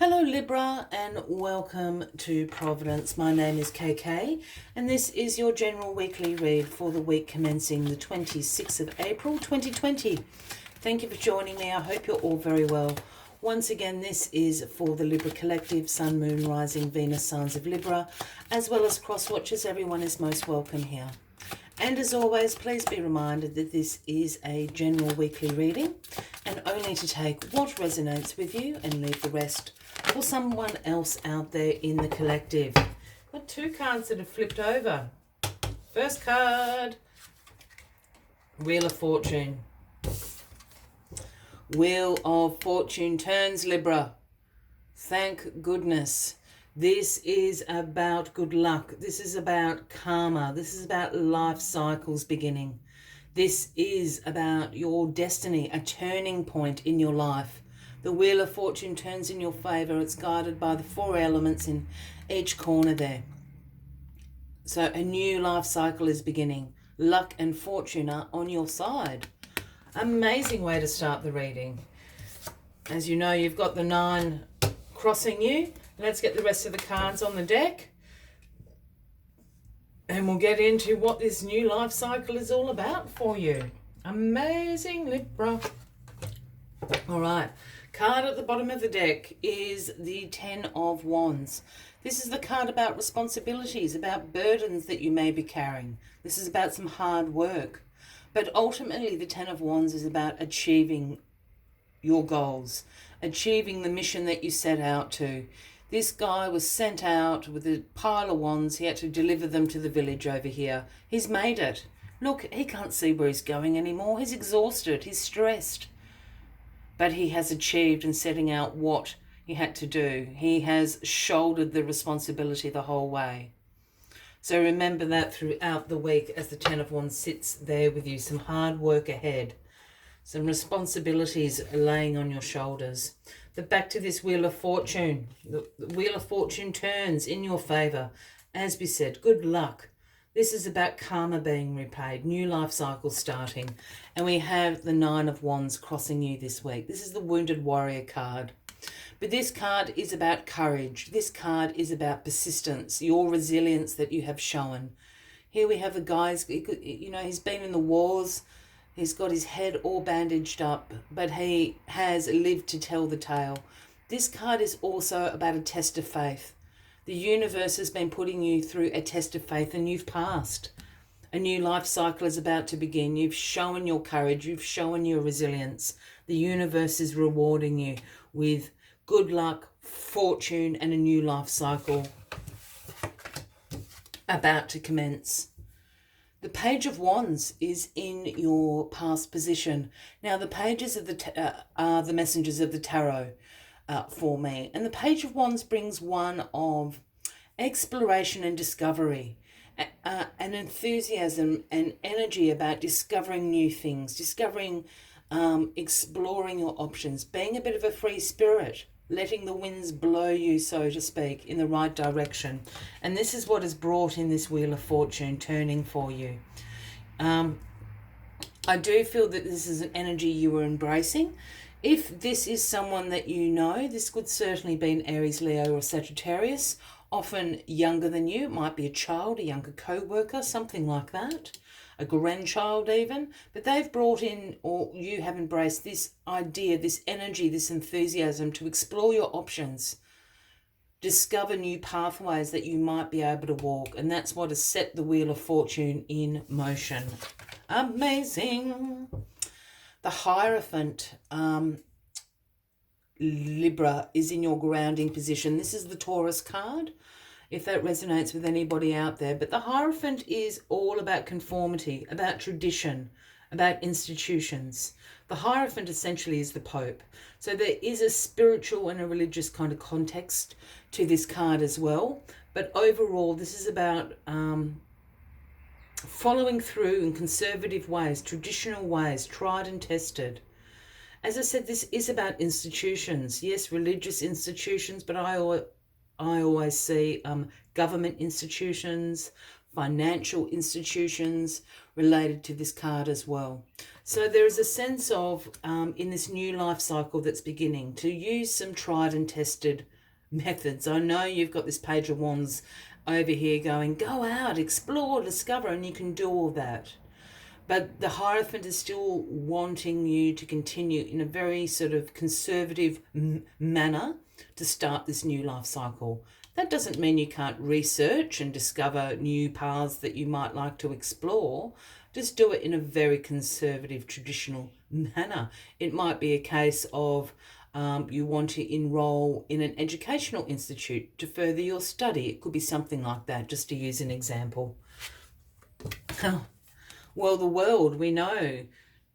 Hello Libra and welcome to Providence. My name is KK and this is your general weekly read for the week commencing the 26th of April 2020. Thank you for joining me. I hope you're all very well. Once again, this is for the Libra Collective, Sun, Moon, Rising, Venus, signs of Libra, as well as cross-watchers. Everyone is most welcome here. And as always, please be reminded that this is a general weekly reading and only to take what resonates with you and leave the rest for someone else out there in the collective. Got two cards that have flipped over. First card, Wheel of Fortune. Wheel of Fortune turns, Libra. Thank goodness. This is about good luck. This is about karma. This is about life cycles beginning. This is about your destiny, a turning point in your life. The Wheel of Fortune turns in your favour. It's guided by the four elements in each corner there. So a new life cycle is beginning. Luck and fortune are on your side. Amazing way to start the reading. As you know, you've got the 9 crossing you. Let's get the rest of the cards on the deck. And we'll get into what this new life cycle is all about for you. Amazing, Libra. All right. Card at the bottom of the deck is the 10 of Wands. This is the card about responsibilities, about burdens that you may be carrying. This is about some hard work. But ultimately, the 10 of Wands is about achieving your goals, achieving the mission that you set out to. This guy was sent out with a pile of wands. He had to deliver them to the village over here. He's made it. Look, he can't see where he's going anymore. He's exhausted. He's stressed. But he has achieved in setting out what he had to do. He has shouldered the responsibility the whole way. So remember that throughout the week as the 10 of Wands sits there with you. Some hard work ahead. Some responsibilities laying on your shoulders. But back to this Wheel of Fortune. The Wheel of Fortune turns in your favour. As we said, good luck. This is about karma being repaid, new life cycle starting. And we have the 9 of Wands crossing you this week. This is the Wounded Warrior card. But this card is about courage. This card is about persistence, your resilience that you have shown. Here we have a guy, he's been in the wars. He's got his head all bandaged up, but he has lived to tell the tale. This card is also about a test of faith. The universe has been putting you through a test of faith and you've passed. A new life cycle is about to begin. You've shown your courage. You've shown your resilience. The universe is rewarding you with good luck, fortune, and a new life cycle about to commence. The Page of Wands is in your past position. Now, the pages of are the messengers of the tarot for me. And the Page of Wands brings one of exploration and discovery, an enthusiasm and energy about discovering new things, exploring your options, being a bit of a free spirit, letting the winds blow you, so to speak, in the right direction. And this is what is brought in this Wheel of Fortune turning for you. I do feel that this is an energy you are embracing. If this is someone that you know, this could certainly be an Aries, Leo or Sagittarius, often younger than you. It might be a child, a younger co-worker, something like that. A grandchild even, but they've brought in, or you have embraced this idea, this energy, this enthusiasm to explore your options, discover new pathways that you might be able to walk, and that's what has set the Wheel of Fortune in motion. Amazing. The Hierophant, Libra, is in your grounding position. This is the Taurus card, if that resonates with anybody out there. But the Hierophant is all about conformity, about tradition, about institutions. The Hierophant essentially is the Pope. So there is a spiritual and a religious kind of context to this card as well. But overall, this is about following through in conservative ways, traditional ways, tried and tested. As I said, this is about institutions. Yes, religious institutions, but I always see government institutions, financial institutions related to this card as well. So there is a sense of, in this new life cycle that's beginning, to use some tried and tested methods. I know you've got this Page of Wands over here going, go out, explore, discover, and you can do all that. But the Hierophant is still wanting you to continue in a very sort of conservative manner to start this new life cycle. That doesn't mean you can't research and discover new paths that you might like to explore. Just do it in a very conservative, traditional manner. It might be a case of you want to enroll in an educational institute to further your study. It could be something like that, just to use an example. Well, the world, we know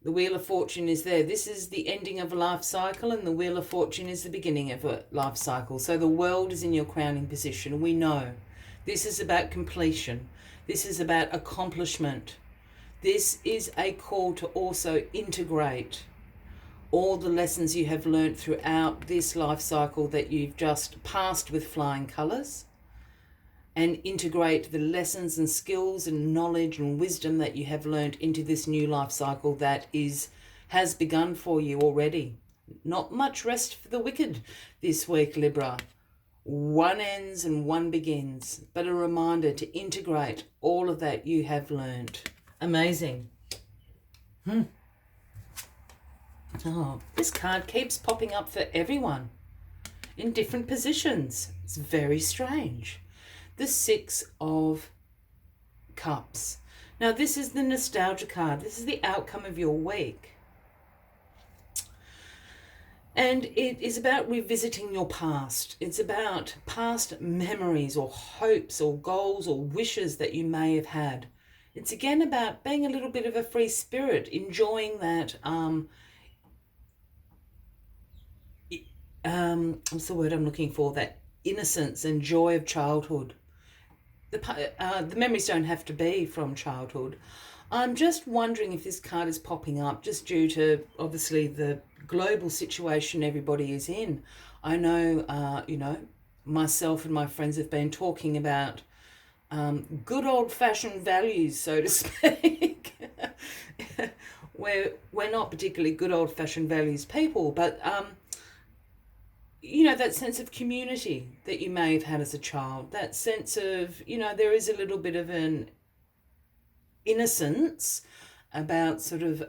the Wheel of Fortune is there. This is the ending of a life cycle, and the Wheel of Fortune is the beginning of a life cycle. So the world is in your crowning position. We know this is about completion. This is about accomplishment. This is a call to also integrate all the lessons you have learned throughout this life cycle that you've just passed with flying colours, and integrate the lessons and skills and knowledge and wisdom that you have learned into this new life cycle that has begun for you already. Not much rest for the wicked this week, Libra. One ends and one begins, but a reminder to integrate all of that you have learned. Amazing. Oh, this card keeps popping up for everyone in different positions. It's very strange. The Six of Cups. Now, this is the nostalgia card. This is the outcome of your week. And it is about revisiting your past. It's about past memories or hopes or goals or wishes that you may have had. It's again about being a little bit of a free spirit, enjoying that, what's the word I'm looking for? That innocence and joy of childhood. The memories don't have to be from childhood. I'm just wondering if this card is popping up just due to, obviously, the global situation everybody is in. I know, myself and my friends have been talking about good old-fashioned values, so to speak. We're not particularly good old-fashioned values people, but that sense of community that you may have had as a child, that sense of, there is a little bit of an innocence about sort of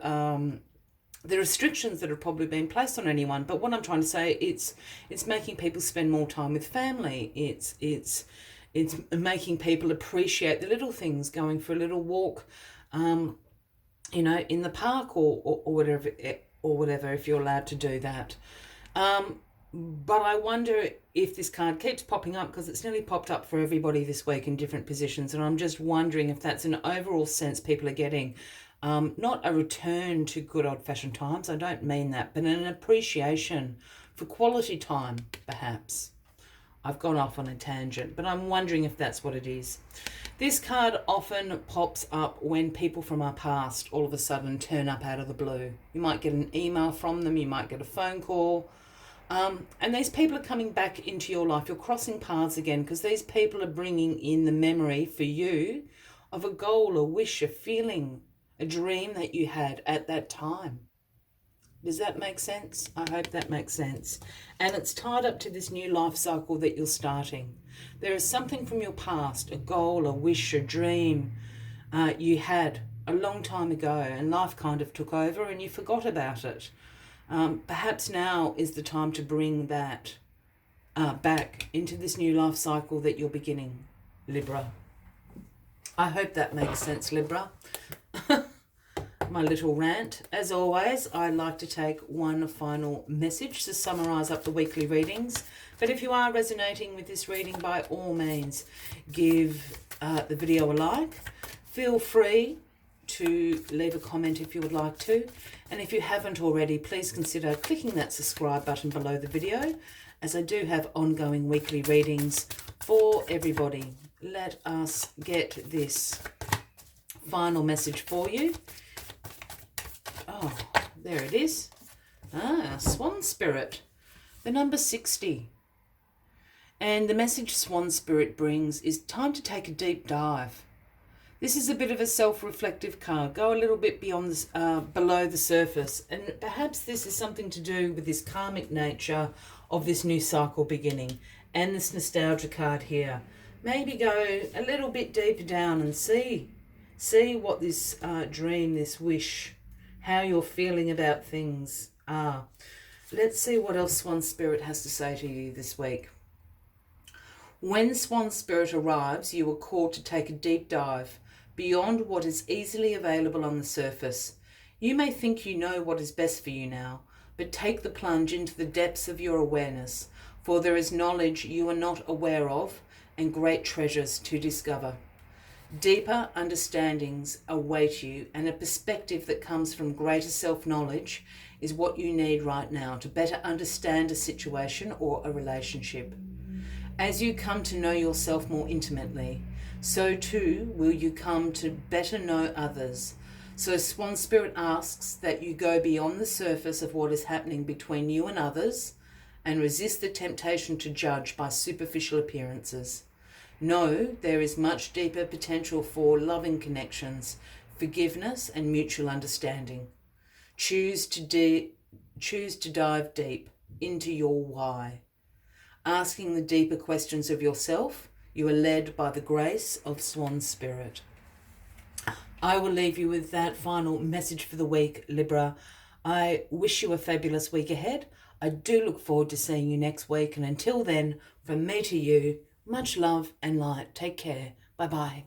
the restrictions that have probably been placed on anyone. But what I'm trying to say, it's making people spend more time with family. It's making people appreciate the little things, going for a little walk, in the park or whatever, if you're allowed to do that. But I wonder if this card keeps popping up, because it's nearly popped up for everybody this week in different positions. And I'm just wondering if that's an overall sense people are getting. Not a return to good old-fashioned times, I don't mean that, but an appreciation for quality time, perhaps. I've gone off on a tangent, but I'm wondering if that's what it is. This card often pops up when people from our past all of a sudden turn up out of the blue. You might get an email from them, you might get a phone call. And these people are coming back into your life. You're crossing paths again, because these people are bringing in the memory for you of a goal, a wish, a feeling, a dream that you had at that time. Does that make sense? I hope that makes sense. And it's tied up to this new life cycle that you're starting. There is something from your past, a goal, a wish, a dream you had a long time ago, and life kind of took over and you forgot about it. Perhaps now is the time to bring that back into this new life cycle that you're beginning, Libra. I hope that makes sense, Libra. My little rant. As always, I'd like to take one final message to summarise up the weekly readings. But if you are resonating with this reading, by all means, give the video a like. Feel free to leave a comment if you would like to. And if you haven't already, please consider clicking that subscribe button below the video, as I do have ongoing weekly readings for everybody. Let us get this final message for you. Oh, there it is. Swan Spirit, the number 60. And the message Swan Spirit brings is time to take a deep dive. This is a bit of a self-reflective card. Go a little bit beyond this, below the surface. And perhaps this is something to do with this karmic nature of this new cycle beginning. And this nostalgia card here. Maybe go a little bit deeper down and see what this dream, this wish, how you're feeling about things are. Let's see what else Swan Spirit has to say to you this week. When Swan Spirit arrives, you are called to take a deep dive beyond what is easily available on the surface. You may think you know what is best for you now, but take the plunge into the depths of your awareness, for there is knowledge you are not aware of and great treasures to discover. Deeper understandings await you, and a perspective that comes from greater self-knowledge is what you need right now to better understand a situation or a relationship. As you come to know yourself more intimately, so too will you come to better know others. So Swan Spirit asks that you go beyond the surface of what is happening between you and others and resist the temptation to judge by superficial appearances. No, there is much deeper potential for loving connections, forgiveness and mutual understanding. Choose to dive deep into your why. Asking the deeper questions of yourself, you are led by the grace of Swan Spirit. I will leave you with that final message for the week, Libra. I wish you a fabulous week ahead. I do look forward to seeing you next week. And until then, from me to you, much love and light. Take care. Bye-bye.